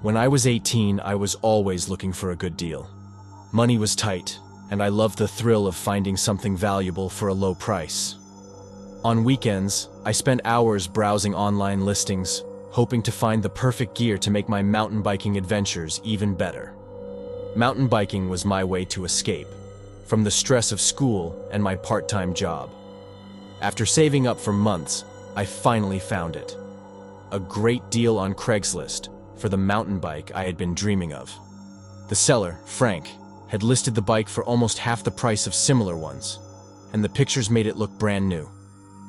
When I was 18, I was always looking for a good deal. Money was tight, and I loved the thrill of finding something valuable for a low price. On weekends, I spent hours browsing online listings, hoping to find the perfect gear to make my mountain biking adventures even better. Mountain biking was my way to escape from the stress of school and my part-time job. After saving up for months, I finally found it. A great deal on Craigslist for the mountain bike I had been dreaming of. The seller, Frank, had listed the bike for almost half the price of similar ones, and the pictures made it look brand new.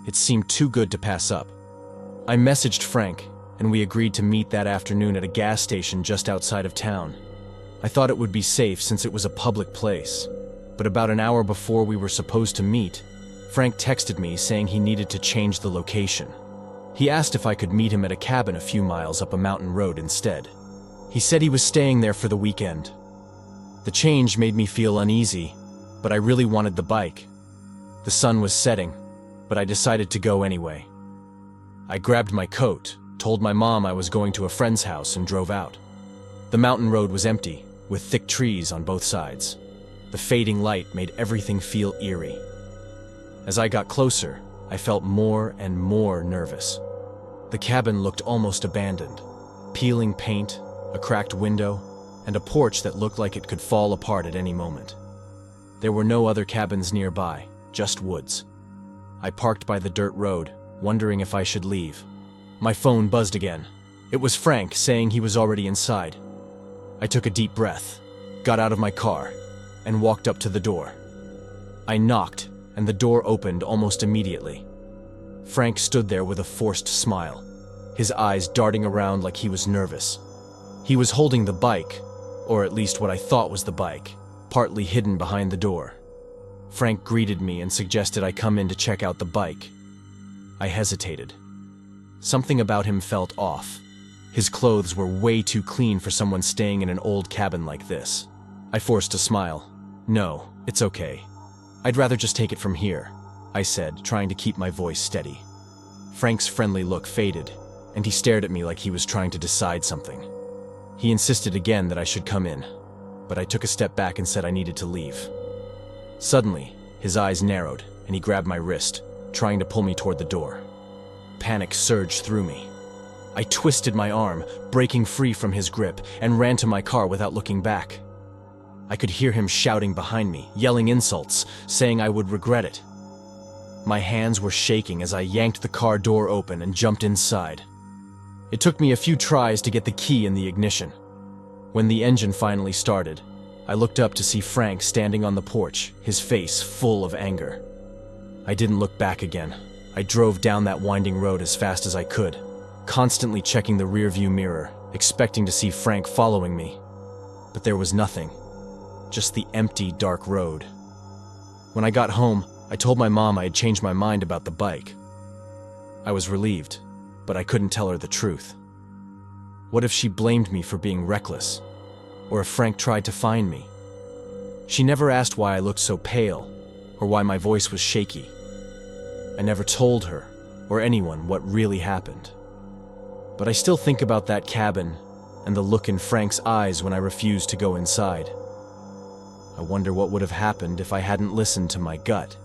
It seemed too good to pass up. I messaged Frank, and we agreed to meet that afternoon at a gas station just outside of town. I thought it would be safe since it was a public place, but about an hour before we were supposed to meet, Frank texted me saying he needed to change the location. He asked if I could meet him at a cabin a few miles up a mountain road instead. He said he was staying there for the weekend. The change made me feel uneasy, but I really wanted the bike. The sun was setting, but I decided to go anyway. I grabbed my coat, told my mom I was going to a friend's house, and drove out. The mountain road was empty, with thick trees on both sides. The fading light made everything feel eerie. As I got closer, I felt more and more nervous. The cabin looked almost abandoned. Peeling paint, a cracked window, and a porch that looked like it could fall apart at any moment. There were no other cabins nearby, just woods. I parked by the dirt road, wondering if I should leave. My phone buzzed again. It was Frank saying he was already inside. I took a deep breath, got out of my car, and walked up to the door. I knocked, and the door opened almost immediately. Frank stood there with a forced smile, his eyes darting around like he was nervous. He was holding the bike, or at least what I thought was the bike, partly hidden behind the door. Frank greeted me and suggested I come in to check out the bike. I hesitated. Something about him felt off. His clothes were way too clean for someone staying in an old cabin like this. I forced a smile. "No, it's okay. I'd rather just take it from here," I said, trying to keep my voice steady. Frank's friendly look faded, and he stared at me like he was trying to decide something. He insisted again that I should come in, but I took a step back and said I needed to leave. Suddenly, his eyes narrowed, and he grabbed my wrist, trying to pull me toward the door. Panic surged through me. I twisted my arm, breaking free from his grip, and ran to my car without looking back. I could hear him shouting behind me, yelling insults, saying I would regret it. My hands were shaking as I yanked the car door open and jumped inside. It took me a few tries to get the key in the ignition. When the engine finally started, I looked up to see Frank standing on the porch, his face full of anger. I didn't look back again. I drove down that winding road as fast as I could, constantly checking the rearview mirror, expecting to see Frank following me. But there was nothing, just the empty, dark road. When I got home, I told my mom I had changed my mind about the bike. I was relieved, but I couldn't tell her the truth. What if she blamed me for being reckless? Or if Frank tried to find me? She never asked why I looked so pale, or why my voice was shaky. I never told her, or anyone, what really happened. But I still think about that cabin, and the look in Frank's eyes when I refused to go inside. I wonder what would have happened if I hadn't listened to my gut.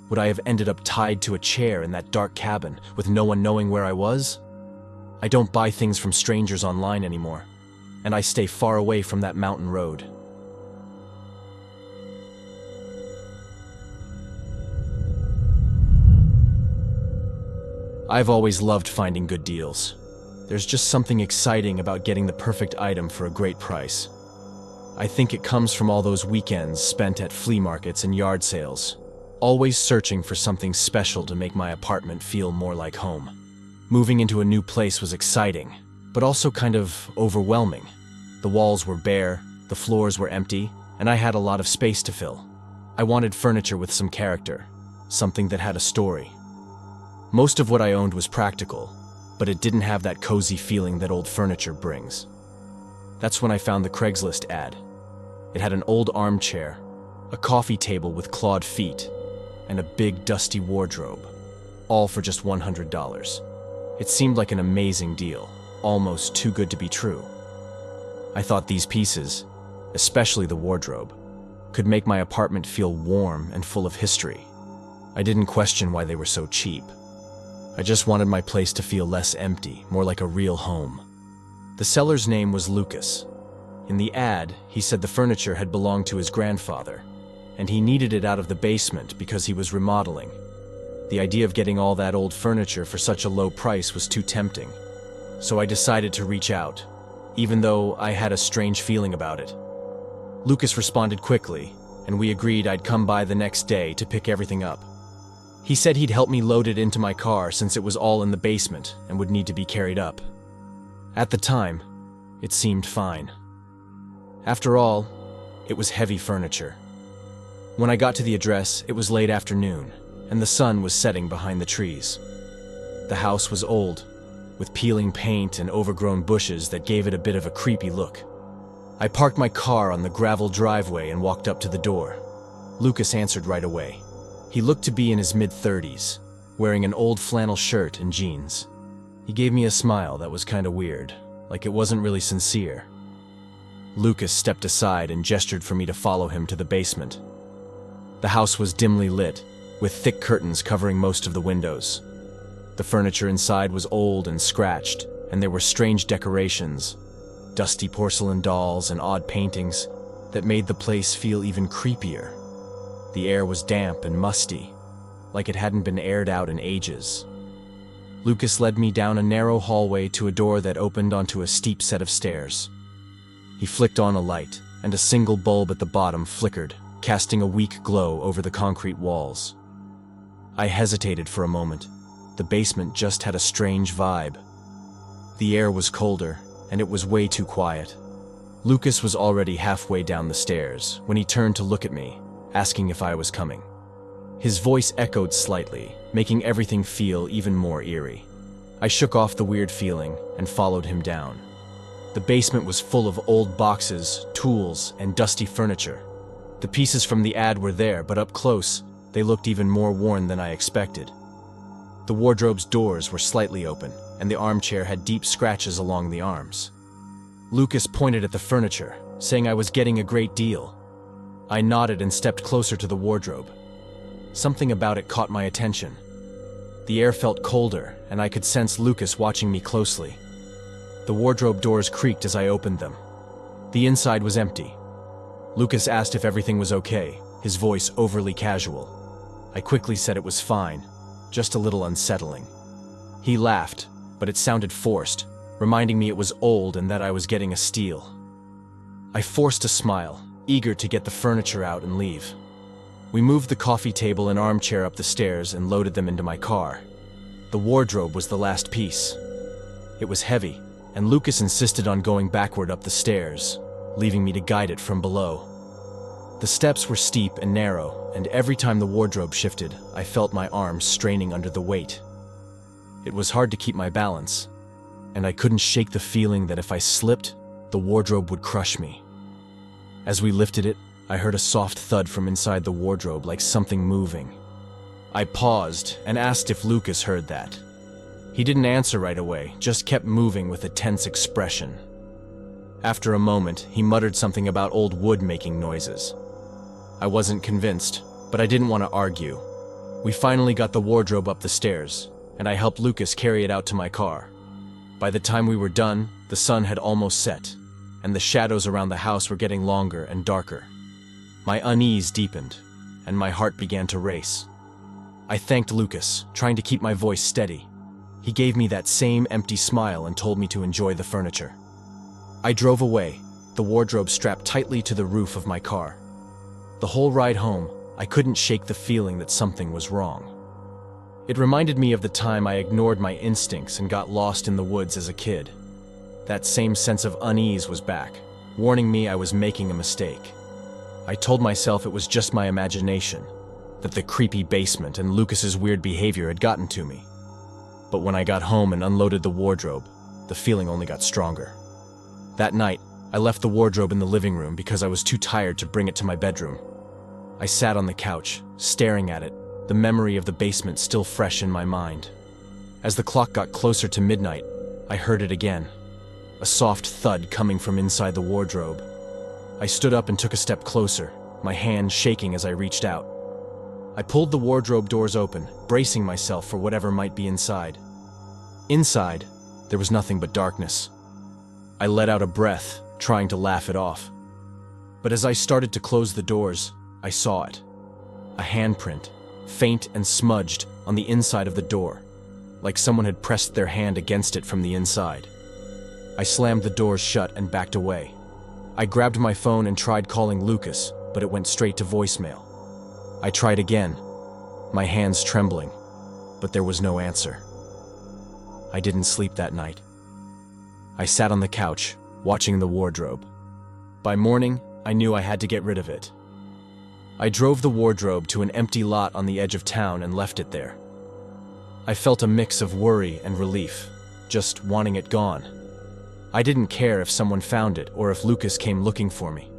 Would I have ended up tied to a chair in that dark cabin, with no one knowing where I was? I don't buy things from strangers online anymore, and I stay far away from that mountain road. I've always loved finding good deals. There's just something exciting about getting the perfect item for a great price. I think it comes from all those weekends spent at flea markets and yard sales, always searching for something special to make my apartment feel more like home. Moving into a new place was exciting, but also kind of overwhelming. The walls were bare, the floors were empty, and I had a lot of space to fill. I wanted furniture with some character, something that had a story. Most of what I owned was practical, but it didn't have that cozy feeling that old furniture brings. That's when I found the Craigslist ad. It had an old armchair, a coffee table with clawed feet, and a big dusty wardrobe, all for just $100. It seemed like an amazing deal, almost too good to be true. I thought these pieces, especially the wardrobe, could make my apartment feel warm and full of history. I didn't question why they were so cheap. I just wanted my place to feel less empty, more like a real home. The seller's name was Lucas. In the ad, he said the furniture had belonged to his grandfather, and he needed it out of the basement because he was remodeling. The idea of getting all that old furniture for such a low price was too tempting, so I decided to reach out, even though I had a strange feeling about it. Lucas responded quickly, and we agreed I'd come by the next day to pick everything up. He said he'd help me load it into my car since it was all in the basement and would need to be carried up. At the time, it seemed fine. After all, it was heavy furniture. When I got to the address, it was late afternoon, and the sun was setting behind the trees. The house was old, with peeling paint and overgrown bushes that gave it a bit of a creepy look. I parked my car on the gravel driveway and walked up to the door. Lucas answered right away. He looked to be in his mid-30s, wearing an old flannel shirt and jeans. He gave me a smile that was kinda weird, like it wasn't really sincere. Lucas stepped aside and gestured for me to follow him to the basement. The house was dimly lit, with thick curtains covering most of the windows. The furniture inside was old and scratched, and there were strange decorations, dusty porcelain dolls and odd paintings that made the place feel even creepier. The air was damp and musty, like it hadn't been aired out in ages. Lucas led me down a narrow hallway to a door that opened onto a steep set of stairs. He flicked on a light, and a single bulb at the bottom flickered, casting a weak glow over the concrete walls. I hesitated for a moment. The basement just had a strange vibe. The air was colder, and it was way too quiet. Lucas was already halfway down the stairs when he turned to look at me, asking if I was coming. His voice echoed slightly, making everything feel even more eerie. I shook off the weird feeling and followed him down. The basement was full of old boxes, tools, and dusty furniture. The pieces from the ad were there, but up close, they looked even more worn than I expected. The wardrobe's doors were slightly open, and the armchair had deep scratches along the arms. Lucas pointed at the furniture, saying I was getting a great deal. I nodded and stepped closer to the wardrobe. Something about it caught my attention. The air felt colder, and I could sense Lucas watching me closely. The wardrobe doors creaked as I opened them. The inside was empty. Lucas asked if everything was okay, his voice overly casual. I quickly said it was fine, just a little unsettling. He laughed, but it sounded forced, reminding me it was old and that I was getting a steal. I forced a smile, eager to get the furniture out and leave. We moved the coffee table and armchair up the stairs and loaded them into my car. The wardrobe was the last piece. It was heavy, and Lucas insisted on going backward up the stairs, leaving me to guide it from below. The steps were steep and narrow, and every time the wardrobe shifted, I felt my arms straining under the weight. It was hard to keep my balance, and I couldn't shake the feeling that if I slipped, the wardrobe would crush me. As we lifted it, I heard a soft thud from inside the wardrobe, like something moving. I paused and asked if Lucas heard that. He didn't answer right away, just kept moving with a tense expression. After a moment, he muttered something about old wood making noises. I wasn't convinced, but I didn't want to argue. We finally got the wardrobe up the stairs, and I helped Lucas carry it out to my car. By the time we were done, the sun had almost set, and the shadows around the house were getting longer and darker. My unease deepened, and my heart began to race. I thanked Lucas, trying to keep my voice steady. He gave me that same empty smile and told me to enjoy the furniture. I drove away, the wardrobe strapped tightly to the roof of my car. The whole ride home, I couldn't shake the feeling that something was wrong. It reminded me of the time I ignored my instincts and got lost in the woods as a kid. That same sense of unease was back, warning me I was making a mistake. I told myself it was just my imagination, that the creepy basement and Lucas's weird behavior had gotten to me. But when I got home and unloaded the wardrobe, the feeling only got stronger. That night, I left the wardrobe in the living room because I was too tired to bring it to my bedroom. I sat on the couch, staring at it, the memory of the basement still fresh in my mind. As the clock got closer to midnight, I heard it again. a soft thud coming from inside the wardrobe. I stood up and took a step closer, my hand shaking as I reached out. I pulled the wardrobe doors open, bracing myself for whatever might be inside. Inside, there was nothing but darkness. I let out a breath, trying to laugh it off. But as I started to close the doors, I saw it. A handprint, faint and smudged, on the inside of the door, like someone had pressed their hand against it from the inside. I slammed the doors shut and backed away. I grabbed my phone and tried calling Lucas, but it went straight to voicemail. I tried again, my hands trembling, but there was no answer. I didn't sleep that night. I sat on the couch, watching the wardrobe. By morning, I knew I had to get rid of it. I drove the wardrobe to an empty lot on the edge of town and left it there. I felt a mix of worry and relief, just wanting it gone. I didn't care if someone found it or if Lucas came looking for me.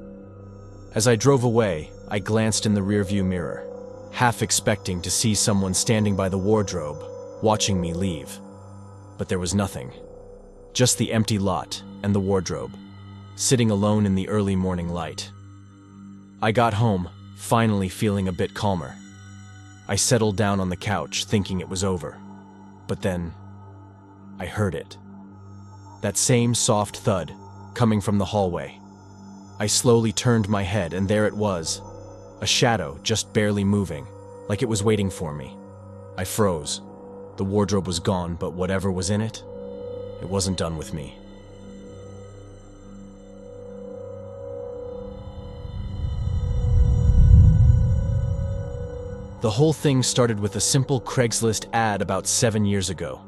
As I drove away, I glanced in the rearview mirror, half expecting to see someone standing by the wardrobe, watching me leave. But there was nothing. Just the empty lot and the wardrobe, sitting alone in the early morning light. I got home, finally feeling a bit calmer. I settled down on the couch, thinking it was over. But then, I heard it. That same soft thud, coming from the hallway. I slowly turned my head, and there it was. A shadow, just barely moving, like it was waiting for me. I froze. The wardrobe was gone, but whatever was in it, it wasn't done with me. The whole thing started with a simple Craigslist ad about 7 years ago.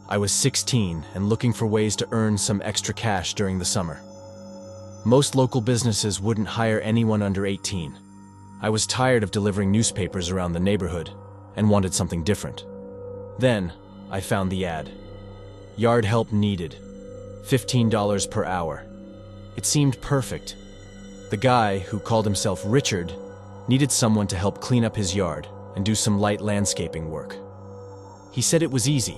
I was 16 and looking for ways to earn some extra cash during the summer. Most local businesses wouldn't hire anyone under 18. I was tired of delivering newspapers around the neighborhood and wanted something different. Then, I found the ad. Yard help needed. $15 per hour. It seemed perfect. The guy, who called himself Richard, needed someone to help clean up his yard and do some light landscaping work. He said it was easy,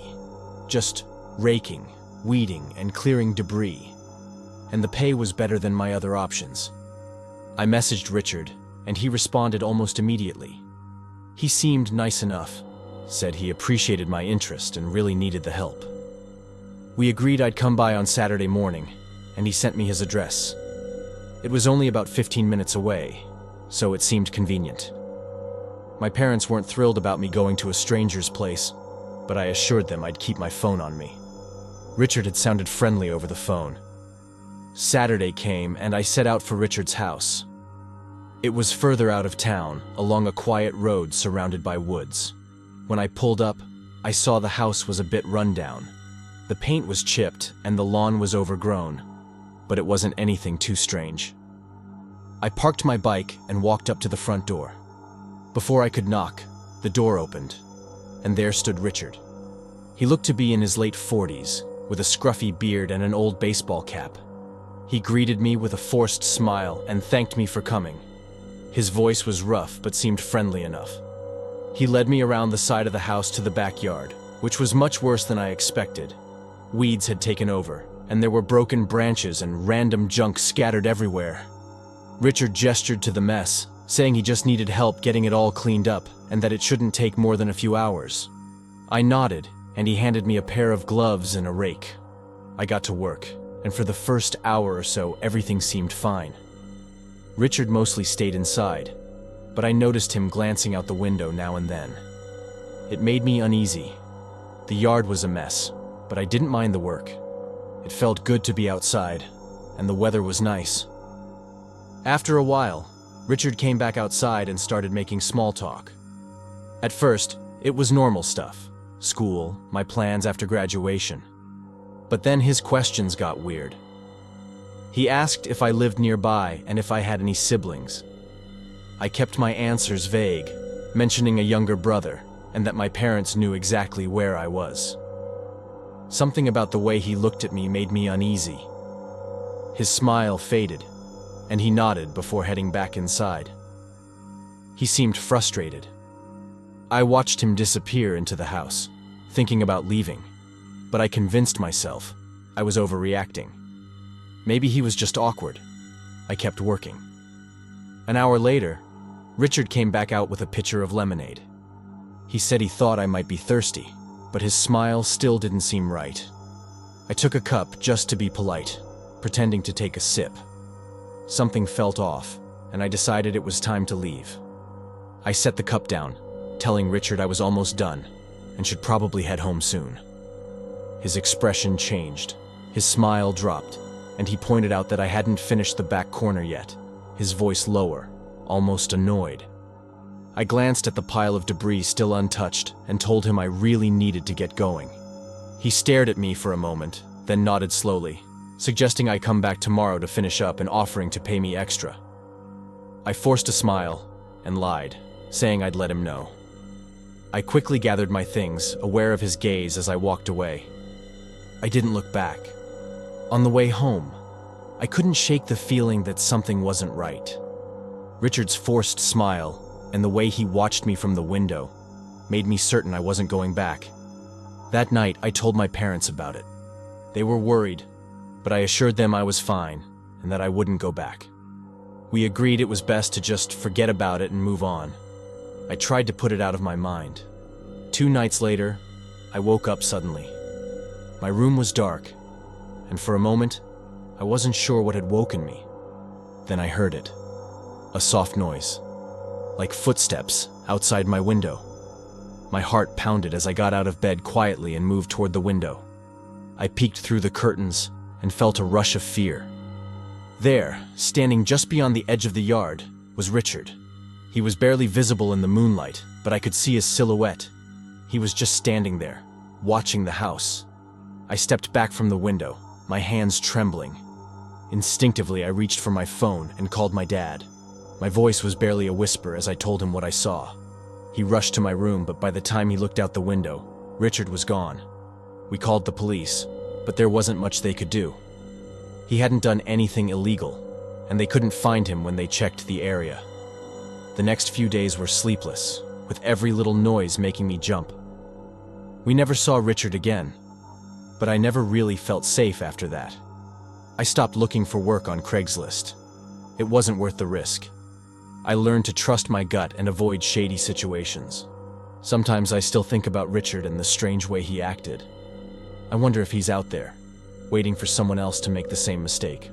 just raking, weeding, and clearing debris, and the pay was better than my other options. I messaged Richard, and he responded almost immediately. He seemed nice enough, said he appreciated my interest and really needed the help. We agreed I'd come by on Saturday morning, and he sent me his address. It was only about 15 minutes away, so it seemed convenient. My parents weren't thrilled about me going to a stranger's place, but I assured them I'd keep my phone on me. Richard had sounded friendly over the phone. Saturday came, and I set out for Richard's house. It was further out of town, along a quiet road surrounded by woods. When I pulled up, I saw the house was a bit run down. The paint was chipped, and the lawn was overgrown, but it wasn't anything too strange. I parked my bike and walked up to the front door. Before I could knock, the door opened, and there stood Richard. He looked to be in his late 40s, with a scruffy beard and an old baseball cap. He greeted me with a forced smile and thanked me for coming. His voice was rough but seemed friendly enough. He led me around the side of the house to the backyard, which was much worse than I expected. Weeds had taken over, and there were broken branches and random junk scattered everywhere. Richard gestured to the mess, saying he just needed help getting it all cleaned up and that it shouldn't take more than a few hours. I nodded, and he handed me a pair of gloves and a rake. I got to work, and for the first hour or so, everything seemed fine. Richard mostly stayed inside, but I noticed him glancing out the window now and then. It made me uneasy. The yard was a mess, but I didn't mind the work. It felt good to be outside, and the weather was nice. After a while, Richard came back outside and started making small talk. At first, it was normal stuff. School, my plans after graduation. But then his questions got weird. He asked if I lived nearby and if I had any siblings. I kept my answers vague, mentioning a younger brother and that my parents knew exactly where I was. Something about the way he looked at me made me uneasy. His smile faded, and he nodded before heading back inside. He seemed frustrated. I watched him disappear into the house, thinking about leaving, but I convinced myself I was overreacting. Maybe he was just awkward. I kept working. An hour later, Richard came back out with a pitcher of lemonade. He said he thought I might be thirsty, but his smile still didn't seem right. I took a cup just to be polite, pretending to take a sip. Something felt off, and I decided it was time to leave. I set the cup down, telling Richard I was almost done and should probably head home soon. His expression changed. His smile dropped, and he pointed out that I hadn't finished the back corner yet, his voice lower, almost annoyed. I glanced at the pile of debris still untouched and told him I really needed to get going. He stared at me for a moment, then nodded slowly, suggesting I come back tomorrow to finish up and offering to pay me extra. I forced a smile and lied, saying I'd let him know. I quickly gathered my things, aware of his gaze as I walked away. I didn't look back. On the way home, I couldn't shake the feeling that something wasn't right. Richard's forced smile and the way he watched me from the window made me certain I wasn't going back. That night, I told my parents about it. They were worried, but I assured them I was fine and that I wouldn't go back. We agreed it was best to just forget about it and move on. I tried to put it out of my mind. 2 nights later, I woke up suddenly. My room was dark, and for a moment, I wasn't sure what had woken me. Then I heard it. A soft noise, like footsteps outside my window. My heart pounded as I got out of bed quietly and moved toward the window. I peeked through the curtains and felt a rush of fear. There, standing just beyond the edge of the yard, was Richard. He was barely visible in the moonlight, but I could see his silhouette. He was just standing there, watching the house. I stepped back from the window, my hands trembling. Instinctively, I reached for my phone and called my dad. My voice was barely a whisper as I told him what I saw. He rushed to my room, but by the time he looked out the window, Richard was gone. We called the police, but there wasn't much they could do. He hadn't done anything illegal, and they couldn't find him when they checked the area. The next few days were sleepless, with every little noise making me jump. We never saw Richard again, but I never really felt safe after that. I stopped looking for work on Craigslist. It wasn't worth the risk. I learned to trust my gut and avoid shady situations. Sometimes I still think about Richard and the strange way he acted. I wonder if he's out there, waiting for someone else to make the same mistake.